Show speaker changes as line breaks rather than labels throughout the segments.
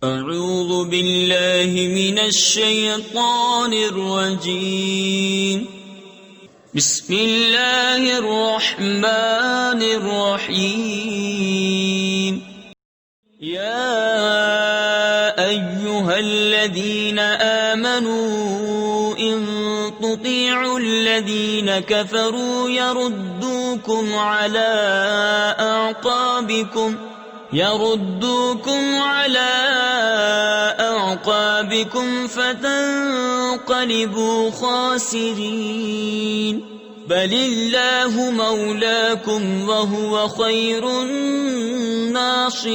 أعوذ بالله من الشيطان الرجيم. بسم الله الرحمن الرحيم. يا أيها الذين آمنوا إن تطيعوا الذين كفروا يردوكم على أعقابكم فتنقلبوا خاسرين. بل الله مولاكم وهو خير الناصرين.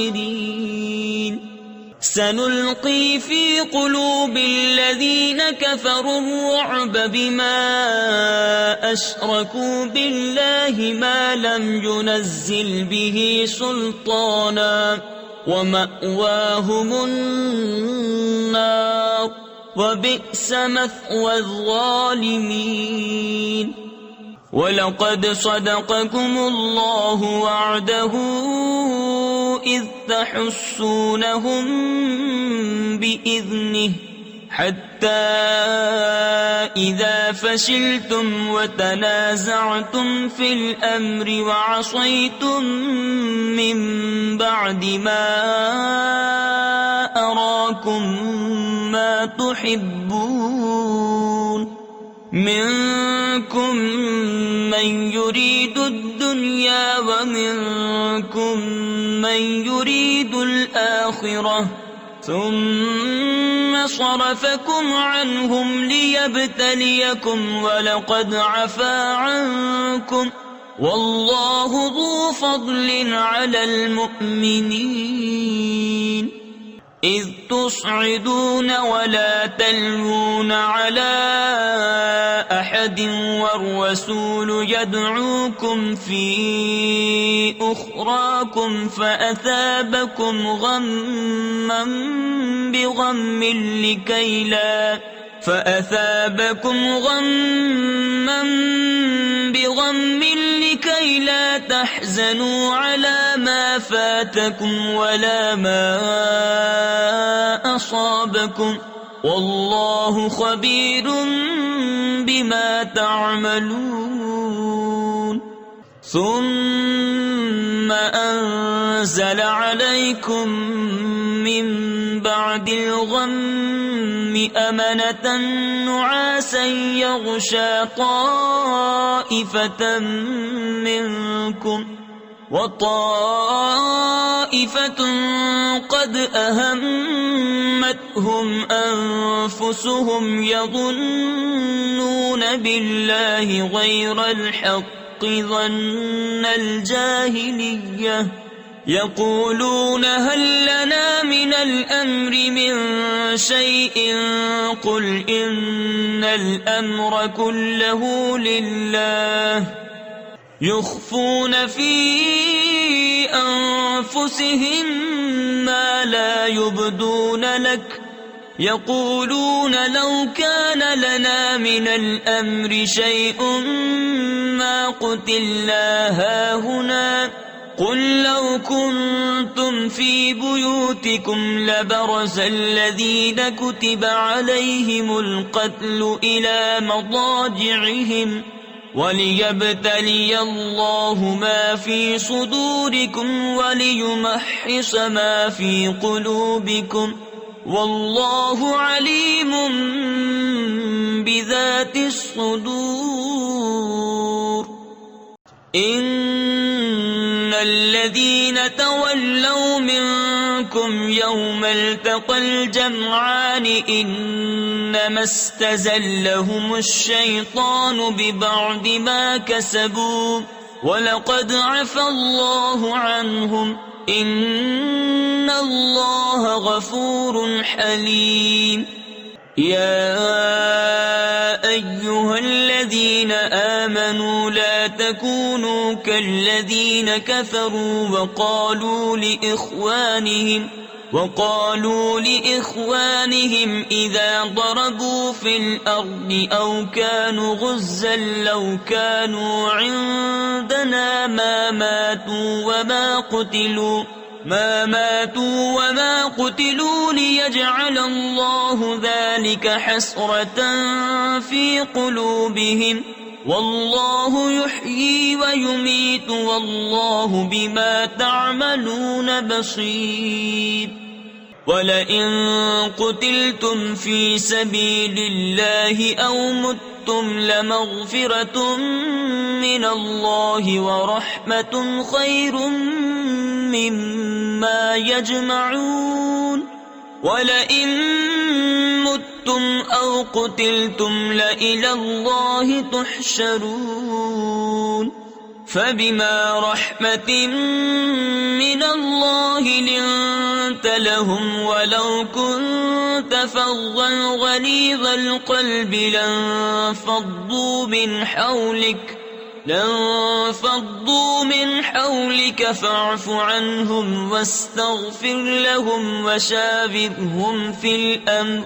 سنلقي في قلوب الذين كفروا الرعب بما أشركوا بالله ما لم ينزل به سلطانا ومأواهم النار وبئس مثوى الظالمين. وَلَقَدْ صَدَقَكُمُ اللَّهُ وَعْدَهُ إِذْ تَحُسُّونَهُم بِإِذْنِهِ حَتَّى إِذَا فَشِلْتُمْ وَتَنَازَعْتُمْ فِي الْأَمْرِ وَعَصَيْتُم مِّن بَعْدِ مَا أَرَاكُم مَّا تُحِبُّونَ منكم من يريد الدنيا ومنكم من يريد الآخرة ثم صرفكم عنهم ليبتليكم ولقد عفا عنكم والله ذو فضل على المؤمنين. إذ تصعدون ولا تلوون على أحد والرسول يدعوكم في أخراكم فأثابكم غما بغم لكي لا تحزنوا على ما فاتكم ولا ما أصابكم والله خبير بما تعملون. ثم أنزل عليكم من بعد الغم أمنة نعاسا يغشى طائفة منكم وطائفة قد أهمتهم أنفسهم يظنون بالله غير الحق ظن الجاهلية يقولون هل لنا من الأمر من شيء قل إن الأمر كله لله يخفون في أنفسهم ما لا يبدون لك يقولون لو كان لنا من الأمر شيء ما قتلنا هاهنا قل لو كنتم في بيوتكم لبرز الذين كتب عليهم القتل إلى مضاجعهم وليبتلي الله ما في صدوركم وليمحص ما في قلوبكم والله عليم بذات الصدور. إن الذين تولوا منكم يوم التقى الجمعان إنما استزلهم الشيطان ببعض ما كسبوا ولقد عفى الله عنهم إن الله غفور حليم. يا أيها الذين آمنوا لا تكونوا كالذين كفروا وقالوا لإخوانهم إذا ضربوا في الأرض أو كانوا غزا لو كانوا عندنا ما ماتوا وما قتلوا ما ماتوا وما قتلوا ليجعل الله ذلك حسرة في قلوبهم والله يحيي ويميت والله بما تعملون بصير ولئن قتلتم في سبيل الله أو متم لمغفرة من الله ورحمة خير مما يجمعون وَلَئِن مُتُّمْ أَوْ قُتِلْتُمْ لَإِلَى اللَّهِ تُحْشَرُونَ فَبِمَا رَحْمَةٍ مِّنَ اللَّهِ لِنتَ لَهُمْ وَلَوْ كُنتَ فَظًّا غَلِيظَ الْقَلْبِ لانفضوا من حولك فاعف عنهم واستغفر لهم وشاورهم في الأمر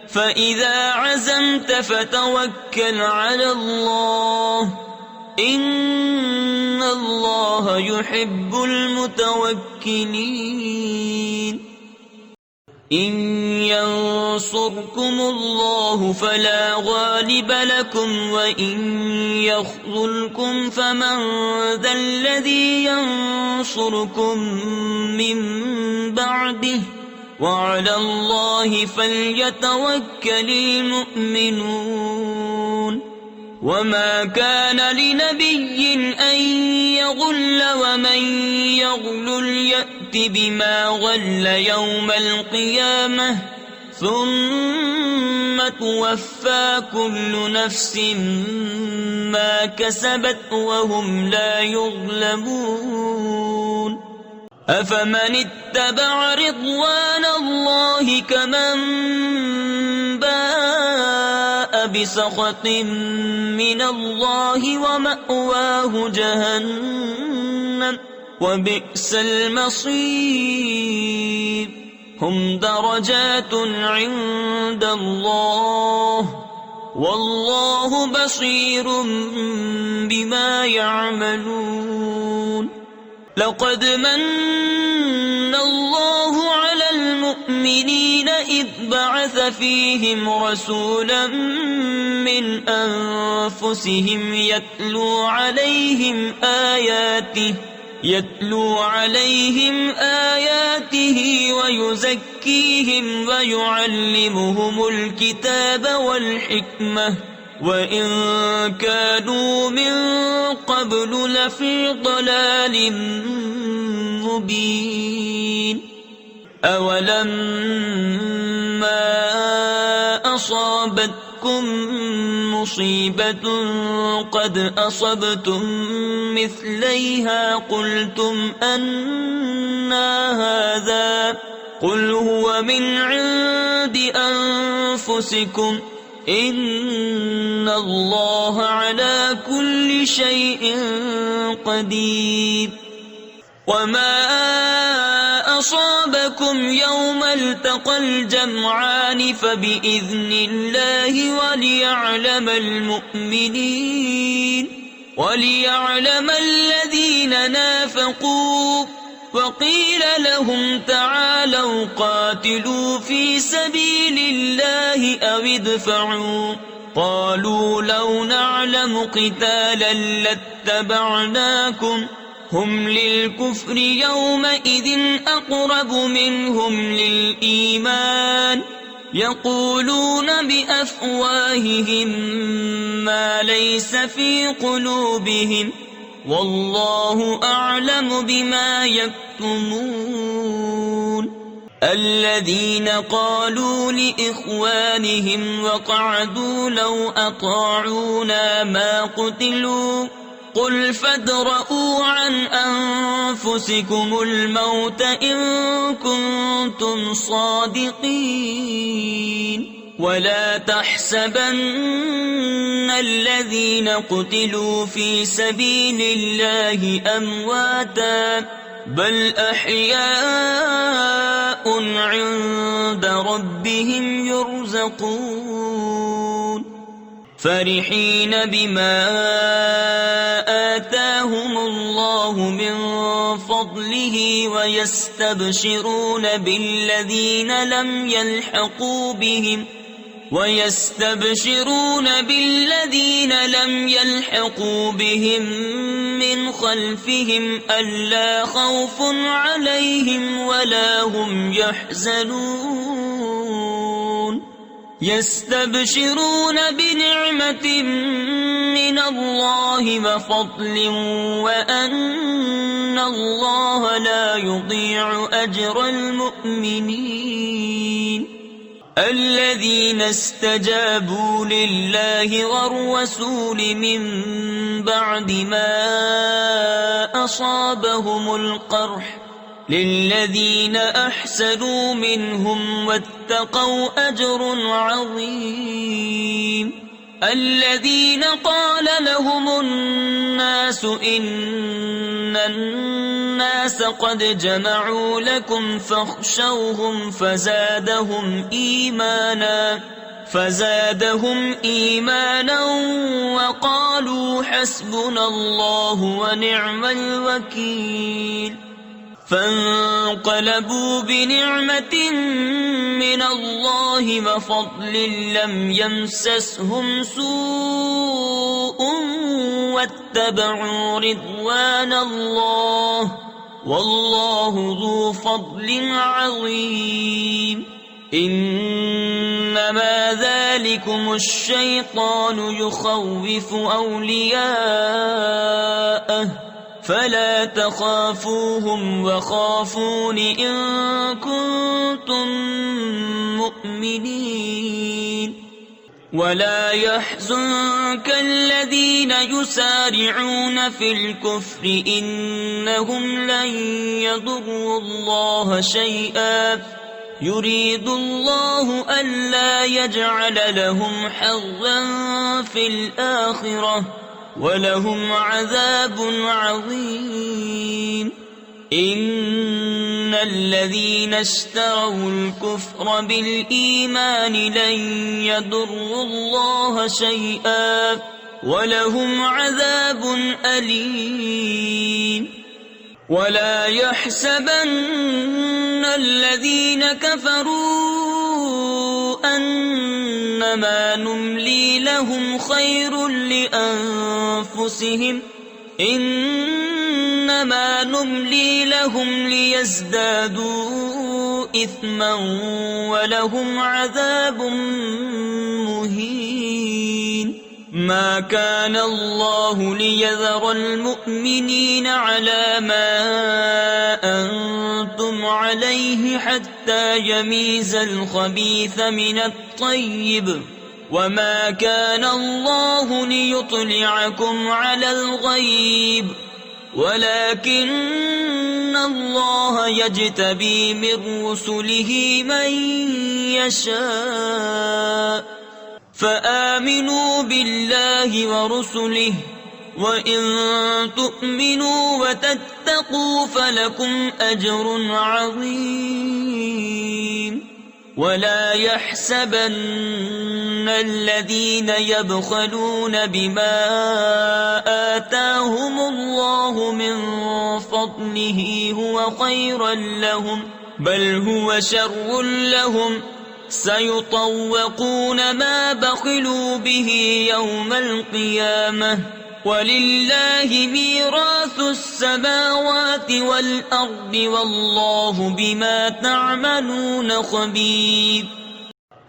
فإذا عزمت فتوكل على الله إن الله يحب المتوكلين إن ينصركم الله فلا غالب لكم وإن يخذلكم فمن ذا الذي ينصركم من بعده وعلى الله فليتوكل المؤمنون وما كان لنبي أن يغل ومن يغل يأت بما غل يوم القيامة ثم توفى كل نفس ما كسبت وهم لا يظلمون أفمن اتبع رضوان الله كمن باء بسخط من الله ومأواه جهنم وبئس المصير هم درجات عند الله والله بصير بما يعملون لقد من الله على المؤمنين إذ بعث فيهم رسولا من أنفسهم يتلو عليهم آياته ويزكيهم ويعلمهم الكتاب والحكمة وإن كانوا من قبل لفي ضلال مبين أولما أصابتكم مصيبة قد أصبتم مثليها قلتم أنى هذا قل هو من عند أنفسكم إن الله على كل شيء قدير وما أصابكم يوم التقى الجمعان فبإذن الله وليعلم الذين نافقوا وقيل لهم تعالوا قاتلوا في سبيل الله أو ادفعوا قالوا لو نعلم قتالا لاتبعناكم هم للكفر يومئذ أقرب منهم للإيمان يقولون بأفواههم ما ليس في قلوبهم والله أعلم بما يكتمون الذين قالوا لإخوانهم وقعدوا لو أطاعونا ما قتلوا قل فادرءوا عن أنفسكم الموت إن كنتم صادقين ولا تحسبن الذين قتلوا في سبيل الله أمواتا بل أحياء عند ربهم يرزقون فرحين بما آتاهم الله من فضله ويستبشرون بالذين لم يلحقوا بهم من خلفهم ألا خوف عليهم ولا هم يحزنون يستبشرون بنعمة من الله وفضل وأن الله لا يضيع أجر المؤمنين الذين استجابوا لله والرسول من بعد ما أصابهم القرح للذين أحسنوا منهم واتقوا أجر عظيم الذين قال لهم الناس إن الناس قد جمعوا لكم فاخشوهم فزادهم إيمانا وقالوا حسبنا الله ونعم الوكيل فانقلبوا بنعمة من الله وفضل لم يمسسهم سوء واتبعوا رضوان الله والله ذو فضل عظيم إنما ذلكم الشيطان يخوف أولياءه فلا تخافوهم وخافون إن كنتم مؤمنين ولا يحزنك الذين يسارعون في الكفر إنهم لن يضروا الله شيئا يريد الله ألا يجعل لهم حظا في الآخرة ولهم عذاب عظيم إن الذين اشتروا الكفر بالإيمان لن يضروا الله شيئا ولهم عذاب أليم ولا يحسبن الذين كفروا أنما نملي لهم خير لأنفسهم إنما نملي لهم ليزدادوا إثما ولهم عذاب مهين ما كان الله ليذر المؤمنين على ما أنتم عليه حتى يميز الخبيث من الطيب وما كان الله ليطلعكم على الغيب ولكن الله يجتبي من رسله من يشاء فآمنوا بالله ورسله وإن تؤمنوا وتتقوا فلكم أجر عظيم ولا يحسبن الذين يبخلون بما آتاهم الله من فضله هو خيرا لهم بل هو شر لهم سيطوقون ما بخلوا به يوم القيامة ولله ميراث السماوات والأرض والله بما تعملون خبير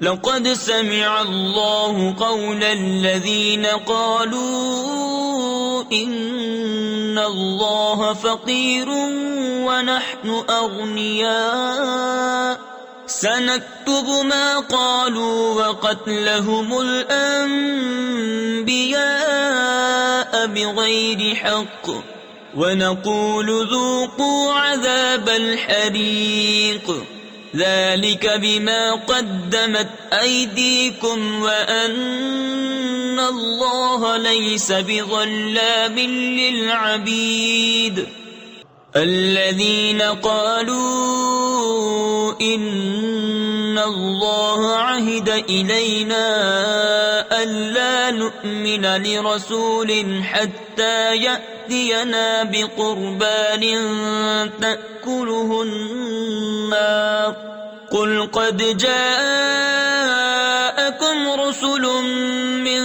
لقد سمع الله قول الذين قالوا إن الله فقير ونحن أغنياء سنكتب ما قالوا وقتلهم الأنبياء بغير حق ونقول ذوقوا عذاب الحريق ذلك بما قدمت أيديكم وأن الله ليس بظلام للعبيد الذين قالوا إن الله عهد إلينا ألا نؤمن لرسول حتى يأتي يأتينا بقربان تأكله النار قل قد جاءكم رسل من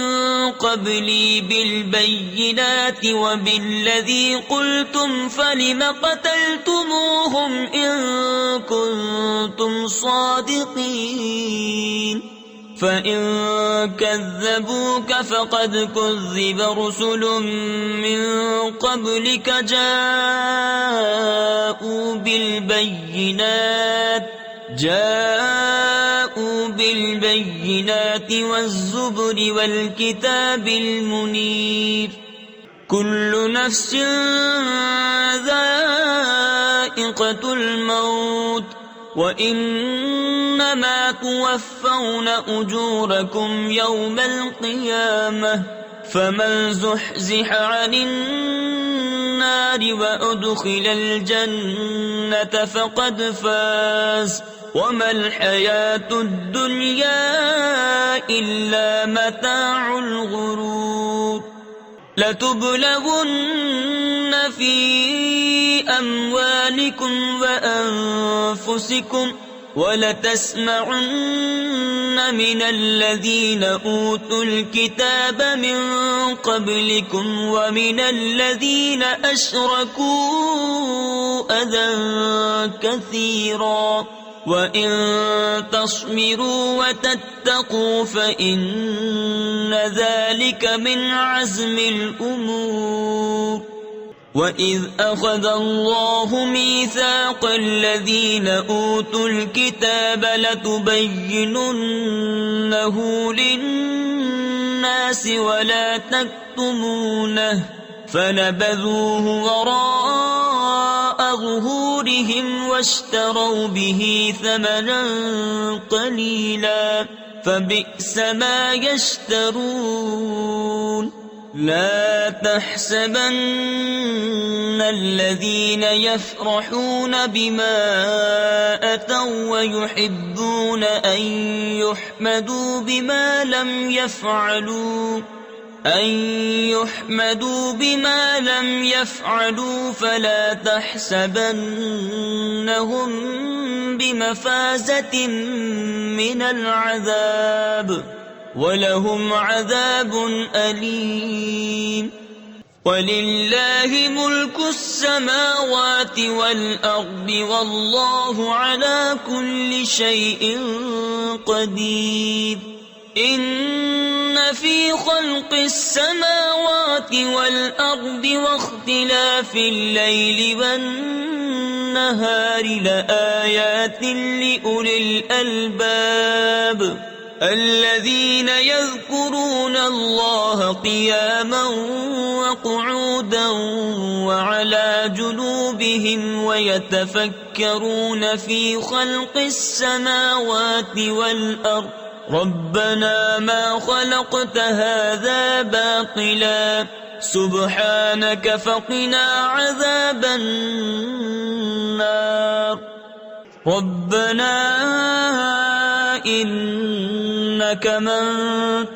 قبلي بالبينات وبالذي قلتم فلم قتلتموهم إن كنتم صادقين فإن كذبوك فقد كذب رسل من قبلك جاءوا بالبينات والزبر والكتاب المنير كل نفس ذائقة الموت وإنما توفون أجوركم يوم القيامة فمن زحزح عن النار وأدخل الجنة فقد فاز وما الحياة الدنيا إلا متاع الغرور لتبلغن في أموالكم وأنفسكم ولتسمعن من الذين أوتوا الكتاب من قبلكم ومن الذين أشركوا أذى كثيرا وَإِن تَصْبِرُوا وَتَتَّقُوا فَإِنَّ ذَلِكَ مِنْ عَزْمِ الْأُمُورِ وَإِذْ أَخَذَ اللَّهُ مِيثَاقَ الَّذِينَ أُوتُوا الْكِتَابَ لَتُبَيِّنُنَّهُ لِلنَّاسِ وَلَا تَكْتُمُونَهُ فَنَبَذُوهُ وَرَاءَ ظُهُورِهِمْ وَاشْتَرَوْا بِهِ ثَمَنًا قَلِيلًا فَبِئْسَ مَا يَشْتَرُونَ لا تحسبن الذين يفرحون بما أتوا ويحبون أن يحمدوا بما لم يفعلوا فلا تحسبنهم بمفازة من العذاب وَلَهُمْ عَذَابٌ أَلِيمٌ وَلِلَّهِ مُلْكُ السَّمَاوَاتِ وَالْأَرْضِ وَاللَّهُ عَلَى كُلِّ شَيْءٍ قَدِيرٌ إِنَّ فِي خَلْقِ السَّمَاوَاتِ وَالْأَرْضِ وَاخْتِلَافِ اللَّيْلِ وَالنَّهَارِ لَآيَاتٍ لِأُولِي الْأَلْبَابِ الذين يذكرون الله قياما وقعودا وعلى جنوبهم ويتفكرون في خلق السماوات والأرض ربنا ما خلقت هذا باطلا سبحانك فقنا عذاب النار ربنا إنك من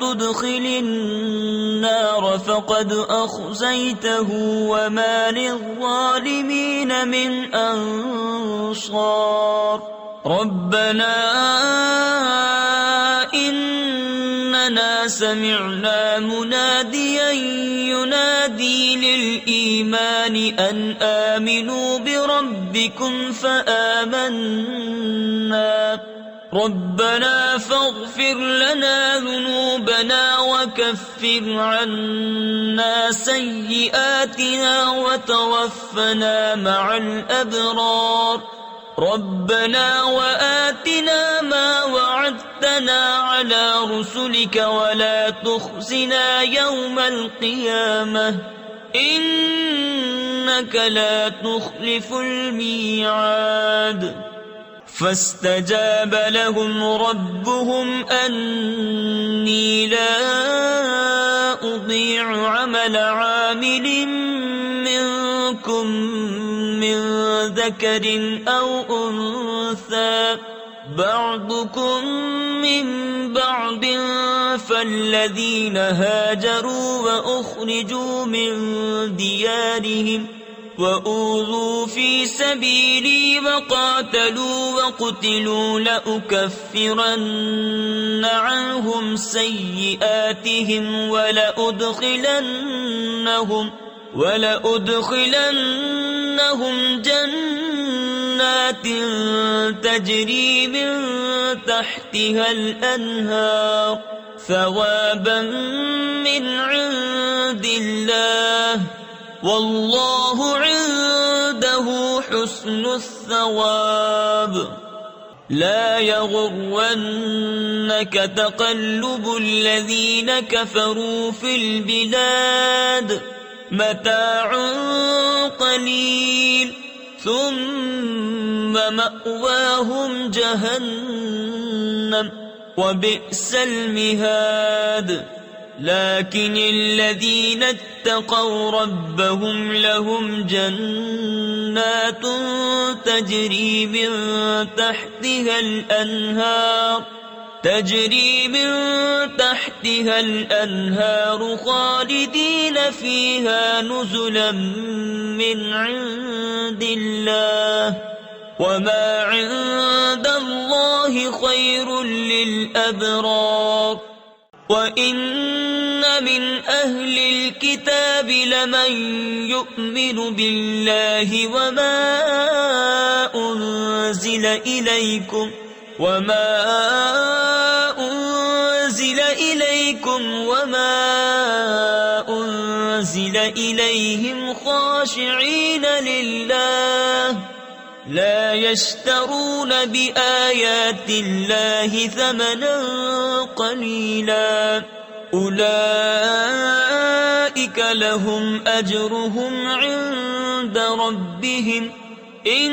تدخل النار فقد أخزيته وما للظالمين من أنصار ربنا إننا سمعنا مناديا ينادي للإيمان أن آمنوا بربكم فآمنا ربنا فاغفر لنا ذنوبنا وكفر عنا سيئاتنا وتوفنا مع الأبرار ربنا وآتنا ما وعدتنا على رسلك ولا تخزنا يوم القيامة إنك لا تخلف الميعاد فاستجاب لهم ربهم أني لا أضيع عمل عامل منكم من ذكر أو أنثى بعضكم من بعض فالذين هاجروا وأخرجوا من ديارهم وأوذوا في سبيلي وقاتلوا وقتلوا لأكفرن عنهم سيئاتهم ولأدخلنهم جنات تجري من تحتها الأنهار ثوابا من عند الله والله عنده حسن الثواب لا يغرنك تقلب الذين كفروا في البلاد متاع قليل ثم مأواهم جهنم وبئس المهاد لكن الذين اتقوا ربهم لهم جنات تجري من تحتها الأنهار خالدين فيها نزلا من عند الله وما عند الله خير للأبرار وَإِنَّ مِنْ أَهْلِ الْكِتَابِ لَمَنْ يُؤْمِنُ بِاللَّهِ وَمَا أُنْزِلَ إِلَيْكُمْ وَمَا أُنْزِلَ إِلَيْهِمْ خَاشِعِينَ لِلَّهِ لا يشترون بآيات الله ثمنا قليلا أولئك لهم أجرهم عند ربهم إن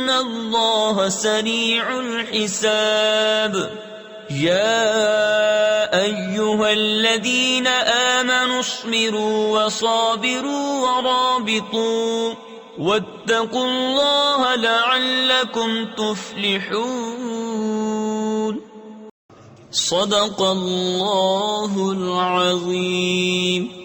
الله سريع الحساب يا أيها الذين آمنوا اصبروا وصابروا ورابطوا واتقوا الله لعلكم تفلحون صدق الله العظيم